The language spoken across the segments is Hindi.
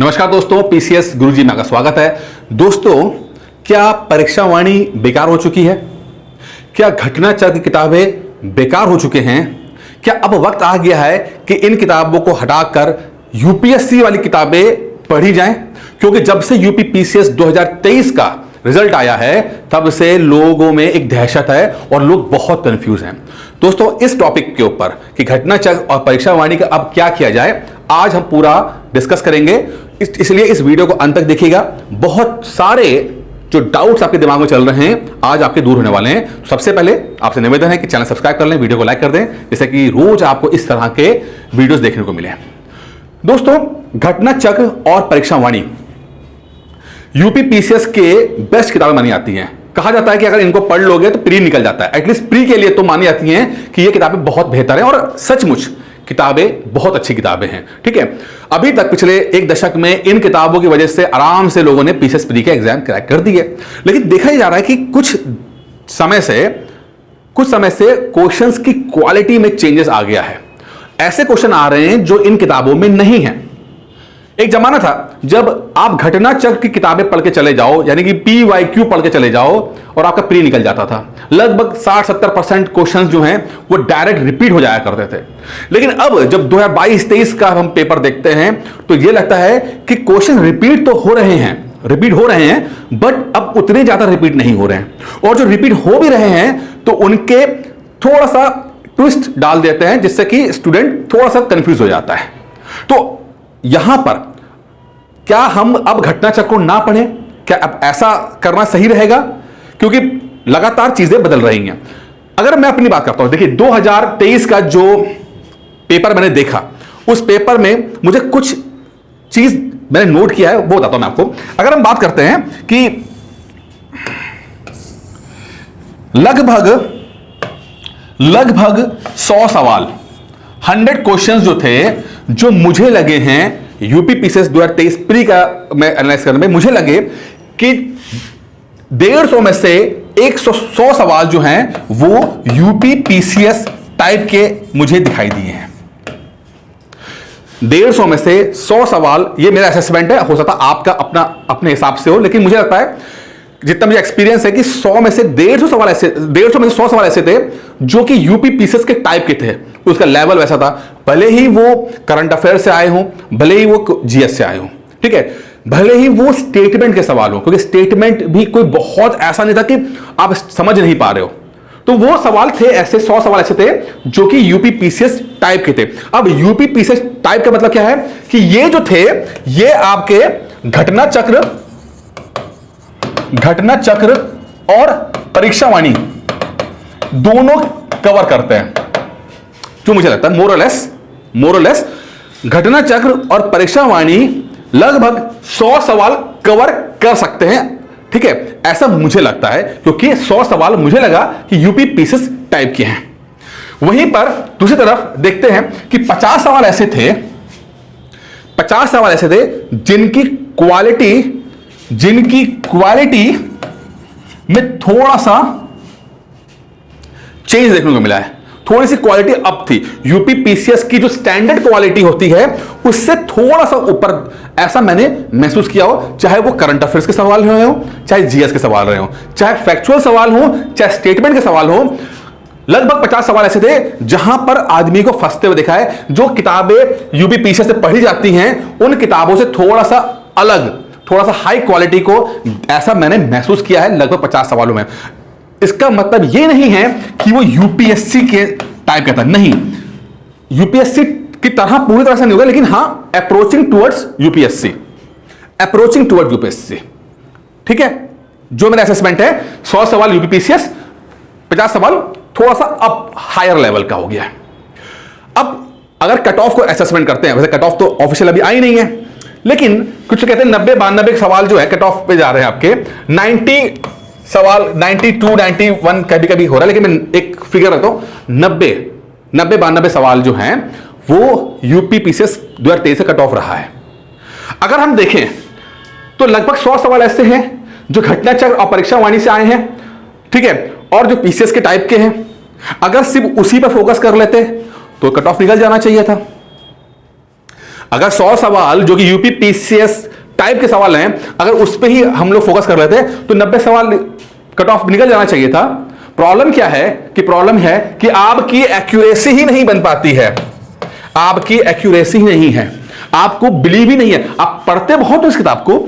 नमस्कार दोस्तों, पीसीएस गुरुजी में आपका स्वागत है। दोस्तों, क्या परीक्षा वाणी बेकार हो चुकी है? क्या घटना चक्र की किताबें बेकार हो चुके हैं? क्या अब वक्त आ गया है कि इन किताबों को हटाकर यूपीएससी वाली किताबें पढ़ी जाएं? क्योंकि जब से यूपी पीसीएस 2023 का रिजल्ट आया है तब से लोगों में एक दहशत है और लोग बहुत कंफ्यूज हैं। दोस्तों, इस टॉपिक के ऊपर कि घटना चक्र और परीक्षा वाणी का अब क्या किया जाए, आज हम पूरा डिस्कस करेंगे। इसलिए इस वीडियो को अंत तक देखिएगा। बहुत सारे जो डाउट्स आपके दिमाग में चल रहे हैं आज आपके दूर होने वाले हैं। सबसे पहले आपसे निवेदन है कि चैनल सब्सक्राइब कर लें, वीडियो को लाइक कर दें, जिससे कि रोज आपको इस तरह के वीडियोस देखने को मिले। दोस्तों, घटना चक्र और परीक्षा वाणी यूपी पीसीएस के बेस्ट किताबें मानी जाती हैं। कहा जाता है कि अगर इनको पढ़ लोगे तो प्री निकल जाता है। एटलीस्ट प्री के लिए तो मानी जाती हैं कि ये किताबें बहुत बेहतर हैं और सचमुच किताबें बहुत अच्छी किताबें हैं। ठीक है, अभी तक पिछले एक दशक में इन किताबों की वजह से आराम से लोगों ने पीसीएस प्री के एग्जाम क्रैक कर दिए। लेकिन देखा जा रहा है कि कुछ समय से क्वेश्चंस की क्वालिटी में चेंजेस आ गया है। ऐसे क्वेश्चन आ रहे हैं जो इन किताबों में नहीं है। एक जमाना था जब आप घटना चक्र की किताबें पढ़ के चले जाओ, यानी कि PYQ पढ़ के चले जाओ और आपका प्री निकल जाता था। लगभग 60-70% क्वेश्चंस जो हैं वो डायरेक्ट रिपीट हो जाया करते थे। लेकिन अब जब 2022-23 का हम पेपर देखते हैं तो ये लगता है कि क्वेश्चन रिपीट तो हो रहे हैं बट अब उतने ज्यादा रिपीट नहीं हो रहे हैं। और जो रिपीट हो भी रहे हैं तो उनके थोड़ा सा ट्विस्ट डाल देते हैं, जिससे कि स्टूडेंट थोड़ा सा कंफ्यूज हो जाता है। तो यहां पर क्या हम अब घटना चक्र को ना पढ़ें? क्या अब ऐसा करना सही रहेगा? क्योंकि लगातार चीजें बदल रही हैं। अगर मैं अपनी बात करता हूं, देखिए 2023 का जो पेपर मैंने देखा, उस पेपर में मुझे कुछ चीज मैंने नोट किया है, वो बताता हूं मैं आपको। अगर हम बात करते हैं कि लगभग 100 सवाल 100 क्वेश्चंस जो थे, जो मुझे लगे हैं यूपी पीसीएस 2023 प्री का मैं एनालाइज करने में मुझे लगे कि 150 में से 100 सवाल जो हैं वो यूपी पीसीएस टाइप के मुझे दिखाई दिए हैं। 150 में से 100 सवाल, ये मेरा असेसमेंट है, हो सकता है आपका अपने हिसाब से हो, लेकिन मुझे लगता है जितना मुझे एक्सपीरियंस है कि 100 में से 150 सवाल ऐसे 150 में से 100 सवाल ऐसे थे जो कि यूपी पीसीएस के टाइप के थे। उसका लेवल वैसा था, भले ही वो करंट अफेयर से आए हों, भले ही वो जीएस से आए हों, ठीक है, भले ही वो स्टेटमेंट के सवाल हो, क्योंकि स्टेटमेंट भी कोई बहुत ऐसा नहीं था कि आप समझ नहीं पा रहे हो। तो वो सवाल थे ऐसे, 100 सवाल ऐसे थे जो कि यूपी पीसीएस टाइप के थे। अब यूपी पीसीएस टाइप का मतलब क्या है कि ये जो थे ये आपके घटना चक्र और परीक्षा वाणी दोनों कवर करते हैं। जो मुझे लगता है मोरलेस घटना चक्र और परीक्षा वाणी लगभग 100 सवाल कवर कर सकते हैं। ठीक है, ऐसा मुझे लगता है, क्योंकि 100 सवाल मुझे लगा कि यूपी पीसीएस टाइप के हैं। वहीं पर दूसरी तरफ देखते हैं कि 50 सवाल ऐसे थे जिनकी क्वालिटी में थोड़ा सा चेंज देखने को मिला है। थोड़ी सी क्वालिटी अप थी। यूपी पीसीएस की जो स्टैंडर्ड क्वालिटी होती है उससे थोड़ा सा ऊपर ऐसा मैंने महसूस किया हो, चाहे वो करंट अफेयर्स के सवाल रहे हो, चाहे जीएस के सवाल रहे हो, चाहे फैक्चुअल सवाल हो, चाहे स्टेटमेंट के सवाल हो। लगभग 50 सवाल ऐसे थे जहां पर आदमी को फंसते हुए दिखा है। जो किताबें यूपी पीसीएस से पढ़ी जाती हैं उन किताबों से थोड़ा सा अलग, थोड़ा सा हाई क्वालिटी को ऐसा मैंने महसूस किया है लगभग 50 सवालों में। इसका मतलब यह नहीं है कि वो यूपीएससी के टाइप का था, नहीं, यूपीएससी की तरह पूरी तरह से नहीं होगा, लेकिन हां अप्रोचिंग टुवर्ड्स यूपीएससी। ठीक है, जो मेरा असेसमेंट है 100 सवाल यूपी पीसीएस, 50 सवाल थोड़ा सा अप हायर लेवल का हो गया है। अब अगर कट ऑफ को असेसमेंट करते हैं, वैसे कट ऑफ तो ऑफिशियल अभी आई नहीं है, लेकिन कुछ कहते हैं 90-92 सवाल जो है कट ऑफ पे जा रहे हैं आपके। 90 सवाल 92, 91 कभी कभी हो रहा है, लेकिन मैं एक फिगर रखता हूं, 90-92 सवाल जो हैं वो यूपी पीसीएस 2023 से कट ऑफ रहा है। अगर हम देखें तो लगभग 100 सवाल ऐसे हैं जो घटना चक्र और परीक्षा वाणी से आए हैं, ठीक है, और जो पीसीएस के टाइप के हैं। अगर सिर्फ उसी पर फोकस कर लेते तो कट ऑफ निकल जाना चाहिए था। अगर 100 सवाल जो कि यूपी पीसीएस टाइप के सवाल हैं, अगर उस पर ही हम लोग फोकस कर रहे थे तो 90 सवाल कट ऑफ निकल जाना चाहिए था। प्रॉब्लम क्या है कि आपकी एक्यूरेसी ही नहीं बन पाती है, आपकी एक्यूरेसी ही नहीं है, आपको बिलीव ही नहीं है। आप पढ़ते बहुत हो इस किताब को,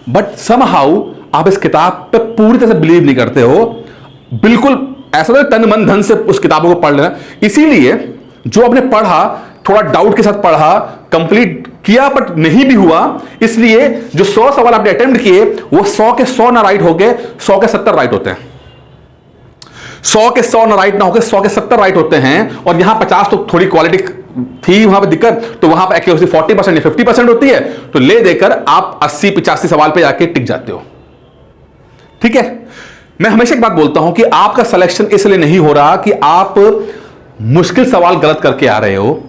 बट समहाउ आप इस किताब पे पूरी तरह से बिलीव नहीं करते हो। बिल्कुल ऐसा नहीं तन मन धन से उस किताबों को पढ़ लेना। इसीलिए जो आपने पढ़ा थोड़ा डाउट के साथ पढ़ा, कंप्लीट किया बट नहीं भी हुआ, इसलिए जो 100 सवाल आपने अटेम्प्ट किए वो 100 के 100 ना राइट हो गए, 100 के 70 राइट होते हैं। 100 के 100 ना राइट ना होकर 100 के 70 राइट होते हैं। और यहां 50 तो थोड़ी क्वालिटी थी वहां पे दिक्कत, तो वहां पे एक्यूरेसी 40% या 50% होती है, तो ले देकर आप 80-85 सवाल पे जाके टिक जाते हो। ठीक है, मैं हमेशा एक बात बोलता हूं कि आपका सिलेक्शन इसलिए नहीं हो रहा कि आप मुश्किल सवाल गलत करके आ रहे हो।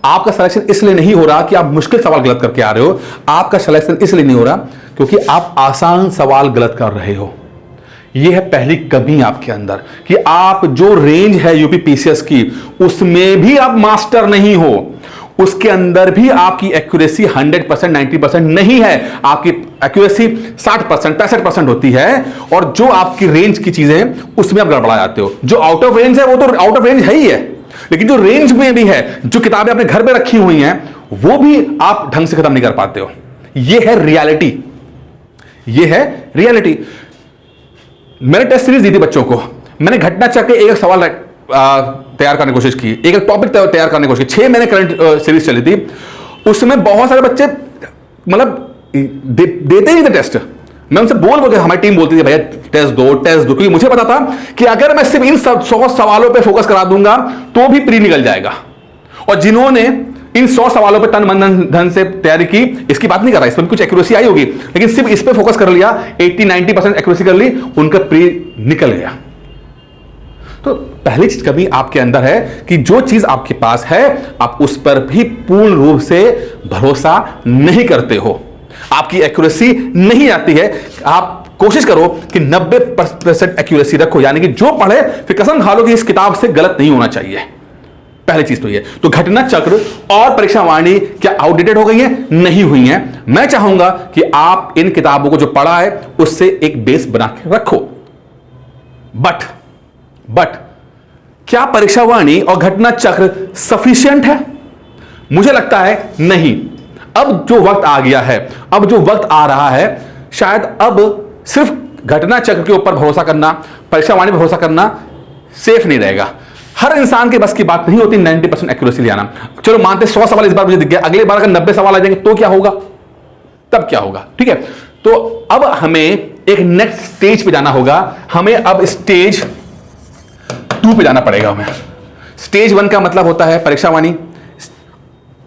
आपका सिलेक्शन इसलिए नहीं हो रहा कि आप मुश्किल सवाल गलत करके आ रहे हो। आपका सिलेक्शन इसलिए नहीं हो रहा क्योंकि आप आसान सवाल गलत कर रहे हो। यह है पहली कमी आपके अंदर कि आप जो रेंज है यूपी पीसीएस की उसमें भी आप मास्टर नहीं हो। उसके अंदर भी आपकी एक्यूरेसी 100% 90% नहीं है। आपकी एक्यूरेसी 60% 65% होती है, और जो आपकी रेंज की चीजें उसमें आप गड़बड़ा जाते हो। जो आउट ऑफ रेंज है वो तो आउट ऑफ रेंज है ही है, लेकिन जो रेंज में भी है, जो किताबें अपने घर में रखी हुई हैं, वो भी आप ढंग से खत्म नहीं कर पाते हो। यह है रियलिटी, यह है रियलिटी। मैंने टेस्ट सीरीज दी थी बच्चों को, मैंने घटना चक्र के एक सवाल तैयार करने की कोशिश की, एक टॉपिक तैयार करने की कोशिश की। 6 मैंने करंट सीरीज चली थी, उसमें बहुत सारे बच्चे मतलब देते ही थे टेस्ट। मैं उनसे बोल के हमारी टीम बोलती थी भैया टेस्ट दो, क्योंकि मुझे पता था कि अगर मैं सिर्फ इन 100 सवालों पे फोकस करा दूंगा तो भी प्री निकल जाएगा। और जिन्होंने इन 100 सवालों पे तन मन धन से तैयारी की, इसकी बात नहीं कर रहा, इसमें कुछ एक्यूरेसी आई होगी, लेकिन सिर्फ इस पे फोकस कर लिया, 80-90% एक्यूरेसी कर ली, उनका प्री निकल गया। तो पहली चीज कभी आपके अंदर है कि जो चीज आपके पास है आप उस पर भी पूर्ण रूप से भरोसा नहीं करते हो, आपकी एक्यूरेसी नहीं आती है। आप कोशिश करो कि 90% एक्यूरेसी रखो, यानी कि जो पढ़े फिर कसम खा लो कि इस किताब से गलत नहीं होना चाहिए। पहली चीज तो ये। तो घटना चक्र और परीक्षा वाणी क्या आउटडेटेड हो गई है? नहीं हुई है। मैं चाहूंगा कि आप इन किताबों को जो पढ़ा है उससे एक बेस बना के रखो। बट क्या परीक्षा वाणी और घटना चक्र सफिशिएंट है? मुझे लगता है नहीं। अब जो वक्त आ गया है, अब जो वक्त आ रहा है, शायद अब सिर्फ घटना चक्र के ऊपर भरोसा करना, परीक्षा वाणी पर भरोसा करना सेफ नहीं रहेगा। हर इंसान के बस की बात नहीं होती 90% एक्यूरेसी ले आना। चलो मानते 100 सवाल इस बार मुझे दिख गया, अगली बार अगर 90 सवाल आ जाएंगे तो क्या होगा? तब क्या होगा? ठीक है, तो अब हमें एक नेक्स्ट स्टेज पे जाना होगा। हमें अब स्टेज 2 पे जाना पड़ेगा। हमें स्टेज 1 का मतलब होता है परीक्षा वाणी।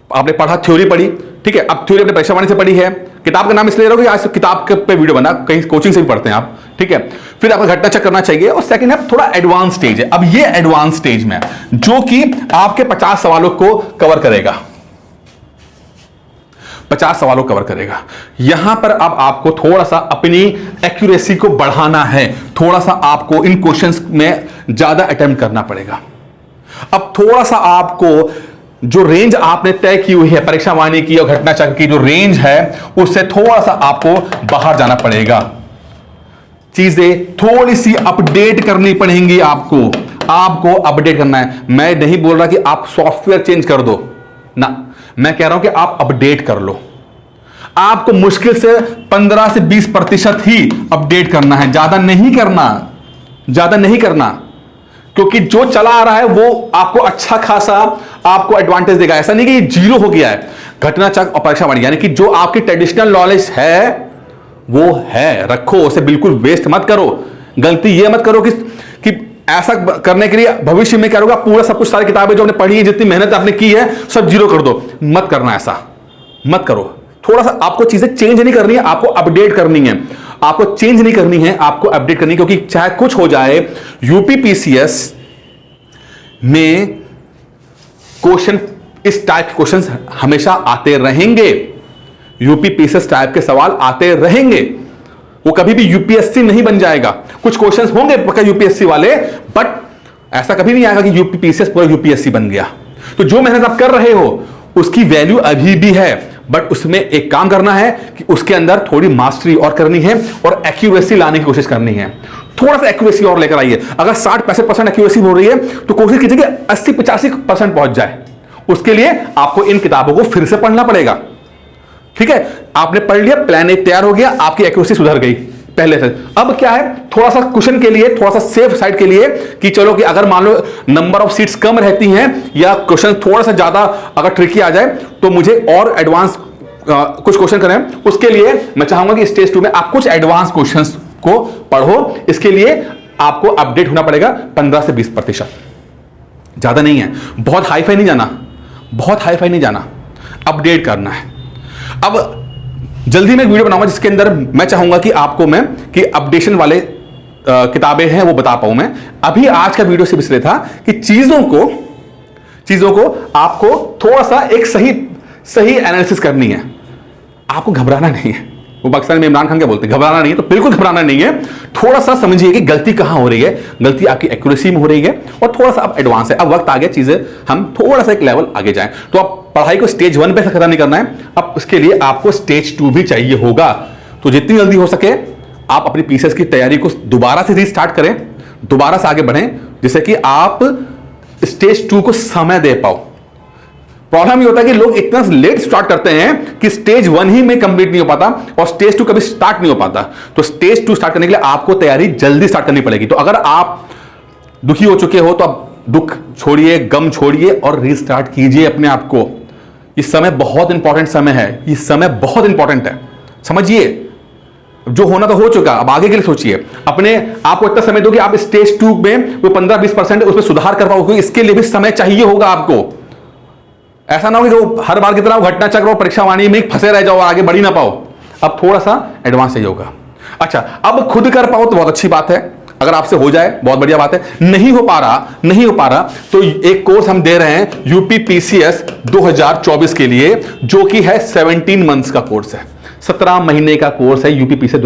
आपने पढ़ा, थ्योरी पढ़ी, ठीक है। अब थ्योरी अपने परीक्षा वाणी से पढ़ी है। किताब का नाम इसलिए रहोगे आज किताब पे वीडियो बना, कहीं कोचिंग से भी पढ़ते हैं आप, ठीक है। फिर आपको घटना चेक करना चाहिए। और सेकंड है थोड़ा एडवांस स्टेज है। अब ये एडवांस स्टेज में जो कि आपके 50 सवालों को कवर करेगा, 50 सवालों को कवर करेगा। यहां पर अब आपको थोड़ा सा अपनी एक्यूरेसी को बढ़ाना है, थोड़ा सा आपको इन क्वेश्चंस में ज्यादा अटेम्प्ट करना पड़ेगा। अब थोड़ा सा आपको जो रेंज आपने तय की हुई है परीक्षा वाणी की और घटना चक्र की जो रेंज है उससे थोड़ा सा आपको बाहर जाना पड़ेगा। चीजें थोड़ी सी अपडेट करनी पड़ेंगी आपको अपडेट करना है। मैं नहीं बोल रहा कि आप सॉफ्टवेयर चेंज कर दो ना, मैं कह रहा हूं कि आप अपडेट कर लो। आपको मुश्किल से 15 से 20% ही अपडेट करना है, ज्यादा नहीं करना, क्योंकि जो चला आ रहा है वो आपको अच्छा खासा आपको एडवांटेज देगा। ऐसा नहीं कि ये जीरो हो गया है। घटना चक्र और परीक्षा वाणी यानी कि जो आपकी ट्रेडिशनल नॉलेज है वो है, रखो उसे, बिल्कुल वेस्ट मत करो। गलती ये मत करो कि ऐसा करने के लिए भविष्य में क्या होगा, पूरा सब कुछ सारी किताबें जो आपने पढ़ी है, जितनी मेहनत आपने की है, सब जीरो कर दो। मत करना, ऐसा मत करो। थोड़ा सा आपको चीजें चेंज नहीं करनी है, आपको अपडेट करनी है। आपको चेंज नहीं करनी है, आपको अपडेट करनी है। क्योंकि चाहे कुछ हो जाए, यूपी पीसीएस में क्वेश्चन इस टाइप के क्वेश्चन हमेशा आते रहेंगे। यूपी पीसीएस टाइप के सवाल आते रहेंगे। वो कभी भी यूपीएससी नहीं बन जाएगा। कुछ क्वेश्चंस होंगे पक्का यूपीएससी वाले, बट ऐसा कभी नहीं आएगा कि यूपी पीसीएस पूरा यूपीएससी बन गया। तो जो मेहनत आप कर रहे हो उसकी वैल्यू अभी भी है। बट उसमें एक काम करना है कि उसके अंदर थोड़ी मास्टरी और करनी है और एक्यूरेसी लाने की कोशिश करनी है। थोड़ा सा एक्यूरेसी और लेकर आइए। अगर 60-65% एक्यूरेसी हो रही है तो कोशिश कीजिए कि 80-85% पहुंच जाए। उसके लिए आपको इन किताबों को फिर से पढ़ना पड़ेगा। ठीक है, आपने पढ़ लिया, प्लान एक तैयार हो गया, आपकी एक्यूरेसी सुधर गई पहले से। अब क्या है, थोड़ा सा क्वेश्चन के लिए, थोड़ा सा सेफ साइड के लिए कि चलो कि अगर मान लो नंबर ऑफ सीट्स कम रहती हैं या क्वेश्चन थोड़ा सा ज्यादा अगर ट्रिकी आ जाए तो मुझे और एडवांस कुछ क्वेश्चन करें। उसके लिए मैं चाहूंगा कि स्टेज 2 में आप कुछ एडवांस क्वेश्चंस को पढ़ो। इसके लिए आपको अपडेट होना पड़ेगा 15 से 20%, ज्यादा नहीं है। बहुत हाई फाई नहीं जाना, बहुत हाई फाई नहीं जाना, अपडेट करना है। अब जल्दी में एक वीडियो बनाऊंगा जिसके अंदर मैं चाहूंगा कि आपको मैं कि अपडेशन वाले किताबें हैं वो बता पाऊं। मैं अभी आज का वीडियो सिर्फ इसलिए था कि चीजों को आपको थोड़ा सा एक सही एनालिसिस करनी है। आपको घबराना नहीं है। वो पाकिस्तान में इमरान खान क्या बोलते हैं, घबराना नहीं है, तो बिल्कुल घबराना नहीं है। थोड़ा सा समझिए कि गलती कहां हो रही है। गलती आपकी एक्यूरेसी में हो रही है और थोड़ा सा अब एडवांस है। अब वक्त आ गया चीजें हम थोड़ा सा एक लेवल आगे जाएं। तो आप पढ़ाई को स्टेज 1 पे से खत्म नहीं करना है, अब उसके लिए आपको स्टेज 2 भी चाहिए होगा। तो जितनी जल्दी हो सके आप अपनी पीसेस की तैयारी को दोबारा से रीस्टार्ट करें, दोबारा से आगे बढ़ें, जिससे कि आप स्टेज 2 को समय दे पाओ। प्रॉब्लम ये होता है कि लोग इतना लेट स्टार्ट करते हैं कि स्टेज 1 ही में कंप्लीट नहीं हो पाता और स्टेज 2 कभी स्टार्ट नहीं हो पाता। तो स्टेज 2 स्टार्ट करने के लिए आपको तैयारी जल्दी स्टार्ट करनी पड़ेगी। तो अगर आप दुखी हो चुके हो तो आप दुख छोड़िए, गम छोड़िए और रीस्टार्ट कीजिए अपने आप को। इस समय बहुत इंपॉर्टेंट समय है, इस समय बहुत इंपॉर्टेंट है, समझिए। जो होना तो हो चुका, अब आगे के लिए सोचिए। अपने आप को इतना समय दो कि आप स्टेज 2 में वो 15-20% उसमें सुधार कर पाओगे। इसके लिए भी समय चाहिए होगा आपको। ऐसा ना हो कि वो हर बार की तरह घटना चक्र और परीक्षा वाणी में फंसे रह जाओ और आगे बढ़ ही ना पाओ। अब थोड़ा सा एडवांस चाहिए होगा। अच्छा, अब खुद कर पाओ तो बहुत अच्छी बात है। अगर आपसे हो जाए बहुत बढ़िया बात है। नहीं हो पा रहा तो एक कोर्स हम दे रहे हैं यूपी पीसीएस 2024 के लिए, जो कि है 17 मंथ्स का कोर्स है, 17 महीने का कोर्स है यूपी पीसीएस।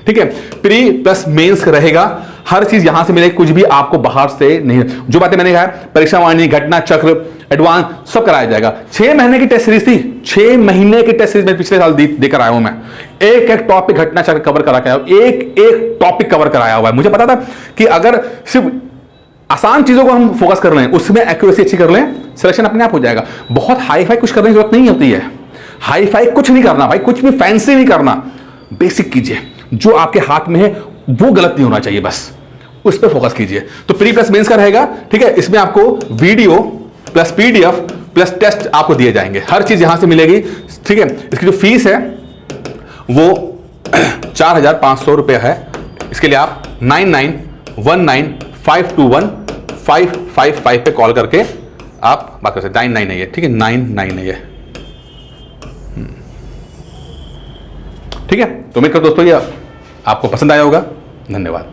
ठीक है, प्री प्लस मेंस रहेगा। हर चीज यहां से मिलेगी, कुछ भी आपको बाहर से नहीं। जो बातें मैंने कहा है, परीक्षा वाणी, घटना चक्र, एडवांस सब कराया जाएगा। 6 महीने की टेस्ट सीरीज थी, 6 महीने की टेस्ट सीरीज में पिछले साल देकर आया हूं मैं। एक एक टॉपिक घटना चक्र कवर करा के आया, एक टॉपिक कवर कराया हुआ है। मुझे पता था कि अगर सिर्फ आसान चीजों को हम फोकस कर रहे हैं, उसमें एक्यूरेसी अच्छी कर लें, सिलेक्शन अपने आप हो जाएगा। बहुत हाई फाई कुछ करने की जरूरत नहीं होती है। हाई फाई कुछ नहीं करना भाई, कुछ भी फैंसी नहीं करना। बेसिक कीजिए, जो आपके हाथ में है वो गलत नहीं होना चाहिए, बस उस पर फोकस कीजिए। तो प्री प्लस मेंस का रहेगा। ठीक है, इसमें आपको video plus PDF plus test आपको दिए जाएंगे। हर चीज यहां से मिलेगी। ठीक है, इसकी जो फीस है वो 4,500 रुपये है। इसके लिए आप 9919521555 पे कॉल करके आप बात कर सकते हैं। 99 नहीं है, ठीक है, 99 नहीं है। ठीक है, तो उम्मीद करता हूं दोस्तों ये आपको पसंद आया होगा। धन्यवाद।